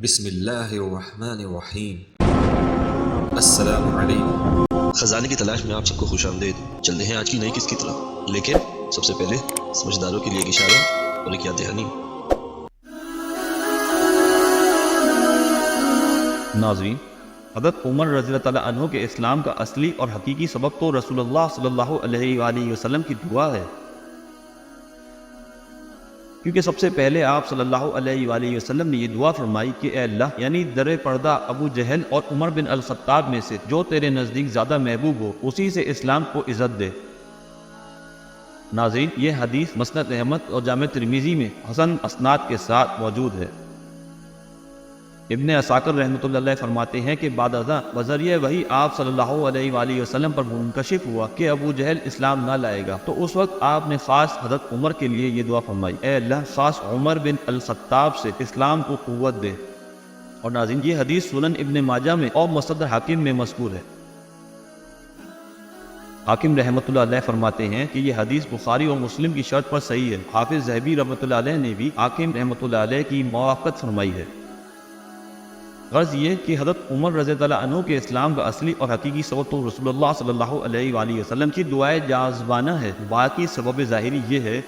بسم اللہ الرحمن الرحیم۔ السلام علیکم۔ خزانے کی تلاش میں آپ سب کو خوش آمدید۔ چلتے ہیں آج کی نئی قسط کی طرف، لیکن سب سے پہلے سمجھداروں کے لیے ایک اشارہ اور ایک یاد دہانی۔ ناظرین، حضرت عمر رضی اللہ تعالیٰ عنہ کے اسلام کا اصلی اور حقیقی سبب تو رسول اللہ صلی اللہ علیہ وآلہ وسلم کی دعا ہے، کیونکہ سب سے پہلے آپ صلی اللہ علیہ وآلہ وسلم نے یہ دعا فرمائی کہ اے اللہ، یعنی در پردہ ابو جہل اور عمر بن الخطاب میں سے جو تیرے نزدیک زیادہ محبوب ہو، اسی سے اسلام کو عزت دے۔ ناظرین، یہ حدیث مسند احمد اور جامع ترمذی میں حسن اسناد کے ساتھ موجود ہے۔ ابن عساکر رحمۃ اللہ علیہ فرماتے ہیں کہ بعد ازاں بذریعہ وحی آپ صلی اللہ علیہ وآلہ وسلم پر منکشف ہوا کہ ابو جہل اسلام نہ لائے گا، تو اس وقت آپ نے خاص حضرت عمر کے لیے یہ دعا فرمائی، اے اللہ، خاص عمر بن الخطاب سے اسلام کو قوت دے۔ اور ناظرین، یہ حدیث سنن ابن ماجہ میں اور مصدر حاکم میں مذکور ہے۔ حاکم رحمۃ اللہ علیہ فرماتے ہیں کہ یہ حدیث بخاری اور مسلم کی شرط پر صحیح ہے۔ حافظ ذہبی رحمۃ اللہ علیہ نے بھی حاکم رحمۃ اللہ علیہ کی موافقت فرمائی ہے۔ غرض یہ کہ حضرت عمر رضی اللہ عنہ کے اسلام کا اصلی اور حقیقی سبب تو رسول اللہ صلی اللہ علیہ وآلہ وسلم کی دعائے جاذبانہ ہے۔ باقی سبب ظاہری یہ ہے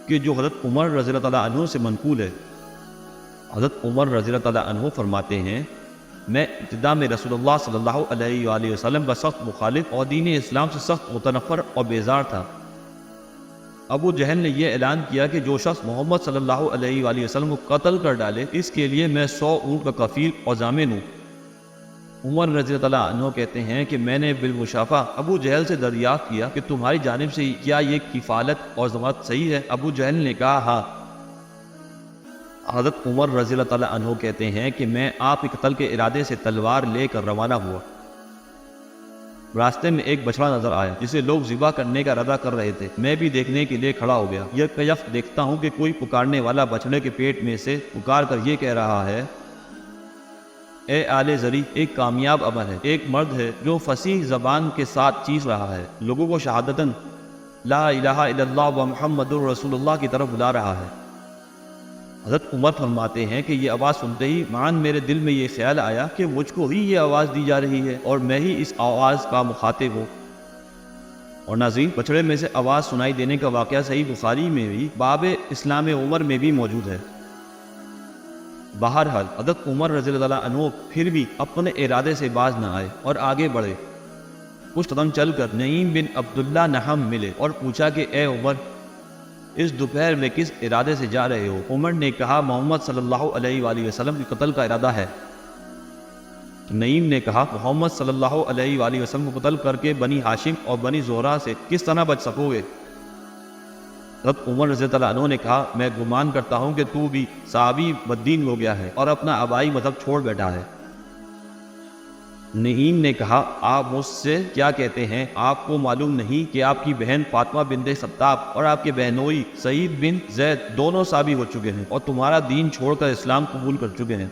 کہ جو حضرت عمر رضی اللہ عنہ سے منقول ہے۔ حضرت عمر رضی اللہ عنہ فرماتے ہیں، میں ابتدا میں رسول اللہ صلی اللہ علیہ وآلہ وسلم کا سخت مخالف اور دین اسلام سے سخت متنفر اور بیزار تھا۔ ابو جہل نے یہ اعلان کیا کہ جو شخص محمد صلی اللہ علیہ وآلہ وسلم کو قتل کر ڈالے، اس کے لیے میں 100 اونٹ کا کفیل اور ضامن ہوں۔ عمر رضی اللہ عنہ کہتے ہیں کہ میں نے بالمشافہ ابو جہل سے دریافت کیا کہ تمہاری جانب سے کیا یہ کفالت اور ضمانت صحیح ہے؟ ابو جہل نے کہا ہاں۔ حضرت عمر رضی اللہ عنہ کہتے ہیں کہ میں آپ کے قتل کے ارادے سے تلوار لے کر روانہ ہوا۔ راستے میں ایک بچڑا نظر آیا جسے لوگ ذبح کرنے کا ارادہ کر رہے تھے۔ میں بھی دیکھنے کے لیے کھڑا ہو گیا۔ یہ کیف دیکھتا ہوں کہ کوئی پکارنے والا بچڑے کے پیٹ میں سے پکار کر یہ کہہ رہا ہے، اے آل زری، ایک کامیاب عمل ہے، ایک مرد ہے جو فصیح زبان کے ساتھ چیخ رہا ہے، لوگوں کو شہادتاً لا الہ الا اللہ و محمد رسول اللہ کی طرف بلا رہا ہے۔ حضرت عمر فرماتے ہیں کہ یہ آواز سنتے ہی معاً میرے دل میں یہ خیال آیا کہ مجھ کو ہی یہ آواز دی جا رہی ہے اور میں ہی اس آواز کا مخاطب ہوں۔ اور ناظرین، بچڑے میں سے آواز سنائی دینے کا واقعہ صحیح بخاری میں بھی باب اسلام عمر میں بھی موجود ہے۔ بہرحال حضرت عمر رضی اللہ عنہ پھر بھی اپنے ارادے سے باز نہ آئے اور آگے بڑھے۔ کچھ قدم چل کر نعیم بن عبداللہ نہم ملے اور پوچھا کہ اے عمر، اس دوپہر میں کس ارادے سے جا رہے ہو؟ عمر نے کہا، محمد صلی اللہ علیہ وآلہ وسلم کے قتل کا ارادہ ہے۔ نعیم نے کہا، محمد صلی اللہ علیہ وآلہ وسلم کو قتل کر کے بنی ہاشم اور بنی زہرہ سے کس طرح بچ سکو گے؟ حضرت عمر رضی اللہ عنہ نے کہا، میں گمان کرتا ہوں کہ تو بھی صحابی بددین ہو گیا ہے اور اپنا آبائی مذہب چھوڑ بیٹھا ہے۔ نعیم نے کہا، آپ مجھ سے کیا کہتے ہیں؟ آپ کو معلوم نہیں کہ آپ کی بہن فاطمہ بنت ستاب اور آپ کے بہنوئی سعید بن زید دونوں صحابی ہو چکے ہیں اور تمہارا دین چھوڑ کر اسلام قبول کر چکے ہیں۔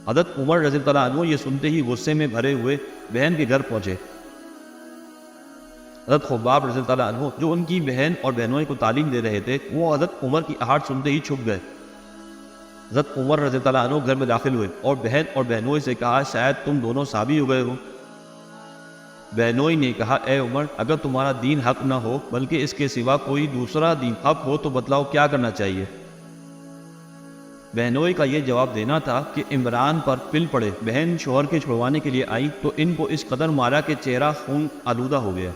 حضرت عمر رضی اللہ عنہ یہ سنتے ہی غصے میں بھرے ہوئے بہن کے گھر پہنچے۔ حضرت خباب رضی اللہ عنہ جو ان کی بہن اور بہنوئی کو تعلیم دے رہے تھے، وہ حضرت عمر کی آہٹ سنتے ہی چھپ گئے۔ حضرت عمر رضی اللہ عنہ گھر میں داخل ہوئے اور بہن اور بہنوئی سے کہا، شاید تم دونوں صحابی ہو گئے ہو۔ بہنوئی نے کہا، اے عمر، اگر تمہارا دین حق نہ ہو بلکہ اس کے سوا کوئی دوسرا دین حق ہو تو بتلاؤ کیا کرنا چاہیے؟ بہنوئی کا یہ جواب دینا تھا کہ عمران پر پل پڑے۔ بہن شوہر کے چھڑوانے کے لیے آئی تو ان کو اس قدر مارا کہ چہرہ خون آلودہ ہو گیا۔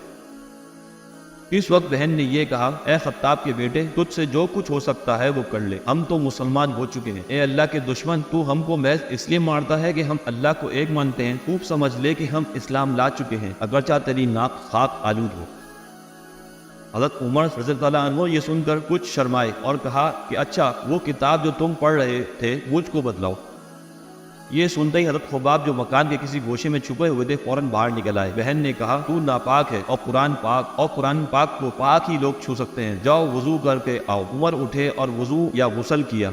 اس وقت بہن نے یہ کہا، اے خطاب کے بیٹے، تجھ سے جو کچھ ہو سکتا ہے وہ کر لے، ہم تو مسلمان ہو چکے ہیں۔ اے اللہ کے دشمن، تو ہم کو محض اس لیے مارتا ہے کہ ہم اللہ کو ایک مانتے ہیں؟ خوب سمجھ لے کہ ہم اسلام لا چکے ہیں، اگرچہ تیری ناک خاک آلود ہو۔ حضرت عمر رضی اللہ عنہ یہ سن کر کچھ شرمائے اور کہا کہ اچھا، وہ کتاب جو تم پڑھ رہے تھے مجھ کو بتلاؤ۔ یہ سنتے ہی حضرت خباب جو مکان کے کسی گوشے میں چھپے ہوئے تھے فوراً باہر نکل آئے۔ بہن نے کہا، تو ناپاک ہے اور قرآن پاک کو پاک ہی لوگ چھو سکتے ہیں، جاؤ وضو کر کے آؤ۔ عمر اٹھے اور وضو یا غسل کیا،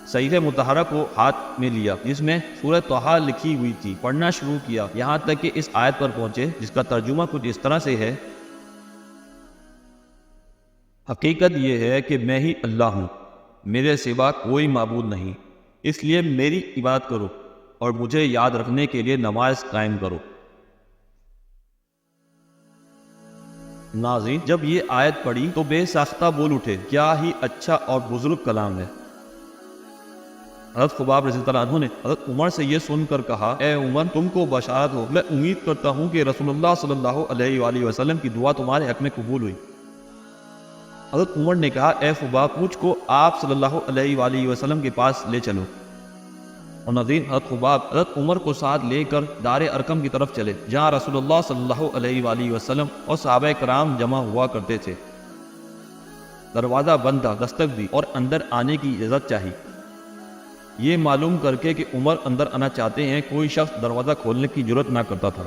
صحیفہ مطہرہ کو ہاتھ میں لیا جس میں سورہ طٰہٰ لکھی ہوئی تھی، پڑھنا شروع کیا یہاں تک کہ اس آیت پر پہنچے جس کا ترجمہ کچھ اس طرح سے ہے، حقیقت یہ ہے کہ میں ہی اللہ ہوں، میرے سوا کوئی معبود نہیں، اس لیے میری عبادت کرو اور مجھے یاد رکھنے کے لیے نماز قائم کرو۔ ناظرین، جب یہ آیت پڑھی تو بے ساختہ بول اٹھے، کیا ہی اچھا اور بزرگ کلام ہے۔ حضرت خباب رضی اللہ عنہ نے حضرت عمر سے یہ سن کر کہا، اے عمر، تم کو بشارت ہو، میں امید کرتا ہوں کہ رسول اللہ صلی اللہ علیہ وآلہ وسلم کی دعا تمہارے حق میں قبول ہوئی۔ حضرت عمر نے کہا، اے خباب، مجھ کو آپ صلی اللہ علیہ وآلہ وسلم کے پاس لے چلو۔ اور ناظرین، حضرت خباب حضرت عمر کو ساتھ لے کر دار ارقم کی طرف چلے، جہاں رسول اللہ صلی اللہ علیہ وآلہ وسلم اور صحابہ کرام جمع ہوا کرتے تھے۔ دروازہ بند تھا، دستک دی اور اندر آنے کی اجازت چاہی۔ یہ معلوم کر کے کہ عمر اندر آنا چاہتے ہیں، کوئی شخص دروازہ کھولنے کی جرات نہ کرتا تھا۔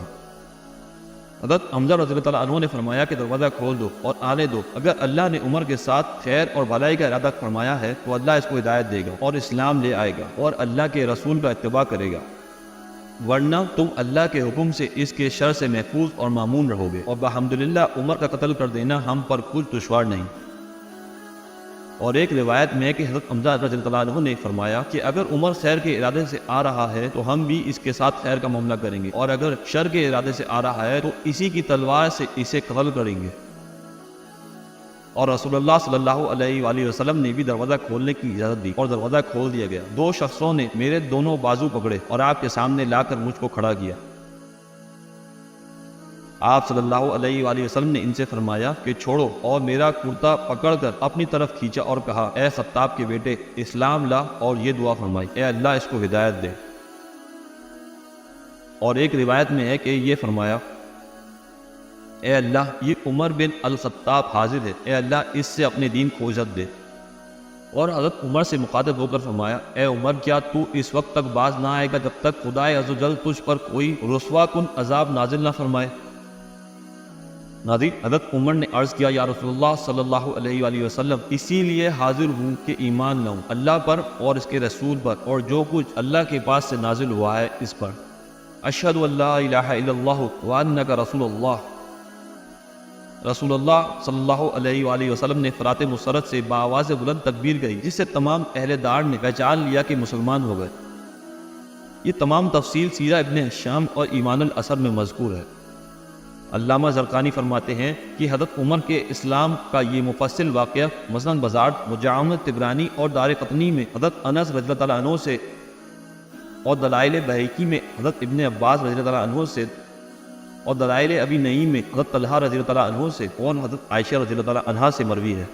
حضرت حمزہ رضی اللہ عنہ نے فرمایا کہ دروازہ کھول دو اور آنے دو، اگر اللہ نے عمر کے ساتھ خیر اور بھلائی کا ارادہ فرمایا ہے تو اللہ اس کو ہدایت دے گا اور اسلام لے آئے گا اور اللہ کے رسول کا اتباع کرے گا، ورنہ تم اللہ کے حکم سے اس کے شر سے محفوظ اور مامون رہو گے، اور بحمدللہ عمر کا قتل کر دینا ہم پر کچھ دشوار نہیں۔ اور ایک روایت میں ہے کہ حضرت حمزہ رضی اللہ عنہ نے فرمایا کہ اگر عمر خیر کے ارادے سے آ رہا ہے تو ہم بھی اس کے ساتھ خیر کا معاملہ کریں گے، اور اگر شر کے ارادے سے آ رہا ہے تو اسی کی تلوار سے اسے قتل کریں گے۔ اور رسول اللہ صلی اللہ علیہ وآلہ وسلم نے بھی دروازہ کھولنے کی اجازت دی اور دروازہ کھول دیا گیا۔ دو شخصوں نے میرے دونوں بازو پکڑے اور آپ کے سامنے لا کر مجھ کو کھڑا کیا۔ آپ صلی اللہ علیہ وآلہ وسلم نے ان سے فرمایا کہ چھوڑو، اور میرا کرتا پکڑ کر اپنی طرف کھینچا اور کہا، اے خطاب کے بیٹے، اسلام لا، اور یہ دعا فرمائی، اے اللہ اس کو ہدایت دے۔ اور ایک روایت میں ہے کہ یہ فرمایا، اے اللہ، یہ عمر بن الخطاب حاضر ہے، اے اللہ اس سے اپنے دین کو عزت دے۔ اور حضرت عمر سے مخاطب ہو کر فرمایا، اے عمر، کیا تو اس وقت تک باز نہ آئے گا جب تک خدائے عزوجل تجھ پر کوئی رسوا کن عذاب نازل نہ فرمائے؟ ناظرین، حضرت عمر نے عرض کیا، یا رسول اللہ صلی اللہ علیہ وآلہ وسلم، اسی لیے حاضر ہوں کہ ایمان لاؤں اللہ پر اور اس کے رسول پر اور جو کچھ اللہ کے پاس سے نازل ہوا ہے اس پر۔ اشہد ان لا الہ الا اللہ وانک رسول اللہ۔ رسول اللہ صلی اللہ علیہ وآلہ وسلم نے فرات مسرت سے بآواز بلند تکبیر کہی، جس سے تمام اہل دار نے پہچان لیا کہ مسلمان ہو گئے۔ یہ تمام تفصیل سیرہ ابن ہشام اور ایمان الاثر میں مذکور ہے۔ علامہ زرقانی فرماتے ہیں کہ حضرت عمر کے اسلام کا یہ مفصل واقعہ مثلاً بزارٹ، مجامع طبرانی اور دار قطنی میں حضرت انس رضی اللہ عنہ سے، اور دلائل بہیقی میں حضرت ابن عباس رضی اللہ عنہ سے، اور دلائل ابی نعیم میں حضرت طلحہ رضی اللہ عنہ سے، اور حضرت عائشہ رضی اللہ عنہ سے مروی ہے۔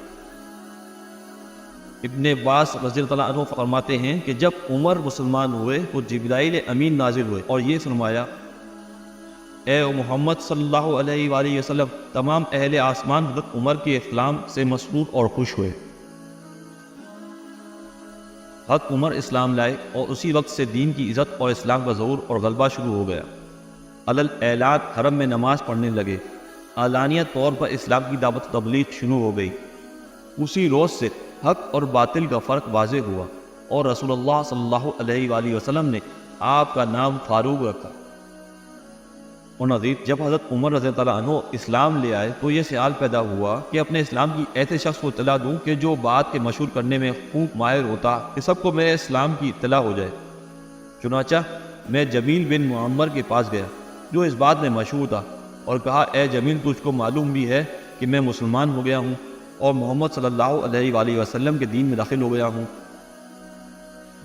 ابن عباس رضی اللہ عنہ فرماتے ہیں کہ جب عمر مسلمان ہوئے تو جبرائیل امین نازل ہوئے اور یہ فرمایا، اے محمد صلی اللہ علیہ وآلہ وسلم، تمام اہل آسمان حضرت عمر کے اسلام سے مسرور اور خوش ہوئے۔ حضرت عمر اسلام لائے اور اسی وقت سے دین کی عزت اور اسلام کا ظہور اور غلبہ شروع ہو گیا۔ علل اعلان حرم میں نماز پڑھنے لگے، اعلانیہ طور پر اسلام کی دعوت تبلیغ شروع ہو گئی۔ اسی روز سے حق اور باطل کا فرق واضح ہوا اور رسول اللہ صلی اللہ علیہ وآلہ وسلم نے آپ کا نام فاروق رکھا۔ اور نظیر، جب حضرت عمر رضی اللہ عنہ اسلام لے آئے تو یہ خیال پیدا ہوا کہ اپنے اسلام کی ایسے شخص کو اطلاع دوں کہ جو بات کے مشہور کرنے میں خوب ماہر ہوتا کہ سب کو میرے اسلام کی اطلاع ہو جائے۔ چنانچہ میں جمیل بن معمر کے پاس گیا جو اس بات میں مشہور تھا اور کہا، اے جمیل، تجھ کو معلوم بھی ہے کہ میں مسلمان ہو گیا ہوں اور محمد صلی اللہ علیہ وآلہ وسلم کے دین میں داخل ہو گیا ہوں۔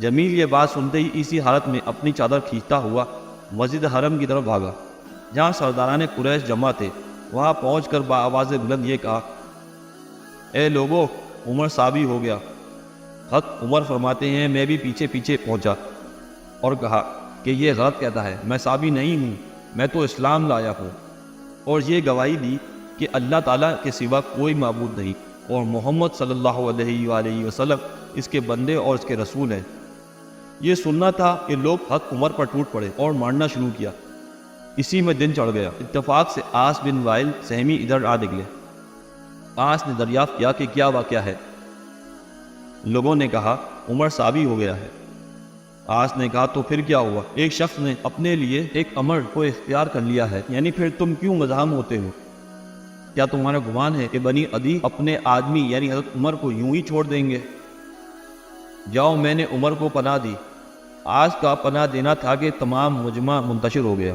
جمیل یہ بات سنتے ہی اسی حالت میں اپنی چادر کھینچتا ہوا مسجد حرم کی طرف بھاگا جہاں سرداران قریش جمع تھے۔ وہاں پہنچ کر بآواز بلند یہ کہا، اے لوگو، عمر صابی ہو گیا۔ حضرت عمر فرماتے ہیں، میں بھی پیچھے پیچھے پہنچا اور کہا کہ یہ غلط کہتا ہے، میں صابی نہیں ہوں، میں تو اسلام لایا ہوں، اور یہ گواہی دی کہ اللہ تعالیٰ کے سوا کوئی معبود نہیں اور محمد صلی اللہ علیہ وآلہ وسلم اس کے بندے اور اس کے رسول ہیں۔ یہ سننا تھا کہ لوگ حضرت عمر پر ٹوٹ پڑے اور مارنا شروع کیا۔ اسی میں دن چڑھ گیا۔ اتفاق سے آس بن وائل سہمی ادھر آ نکلے۔ آس نے دریافت کیا کہ کیا واقعہ ہے۔ لوگوں نے کہا، عمر صابی ہو گیا ہے۔ آس نے کہا، تو پھر کیا ہوا؟ ایک شخص نے اپنے لیے ایک امر کو اختیار کر لیا ہے، یعنی پھر تم کیوں مزاحم ہوتے ہو؟ کیا تمہارا گمان ہے کہ بنی عدی اپنے آدمی یعنی حضرت عمر کو یوں ہی چھوڑ دیں گے؟ جاؤ میں نے عمر کو پناہ دی، آج کا پناہ دینا تھا کہ تمام مجمع منتشر ہو گیا۔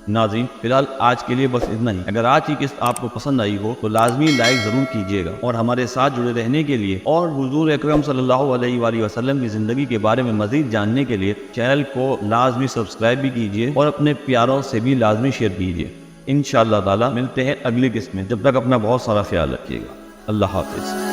ناظرین فی الحال آج کے لیے بس اتنا ہی۔ اگر آج کی قسط آپ کو پسند آئی ہو تو لازمی لائک ضرور کیجیے گا، اور ہمارے ساتھ جڑے رہنے کے لیے اور حضور اکرم صلی اللہ علیہ وآلہ وسلم کی زندگی کے بارے میں مزید جاننے کے لیے چینل کو لازمی سبسکرائب بھی کیجیے اور اپنے پیاروں سے بھی لازمی شیئر کیجیے۔ انشاءاللہ تعالی ملتے ہیں اگلی قسط میں، جب تک اپنا بہت سارا خیال رکھیے گا۔ اللہ حافظ۔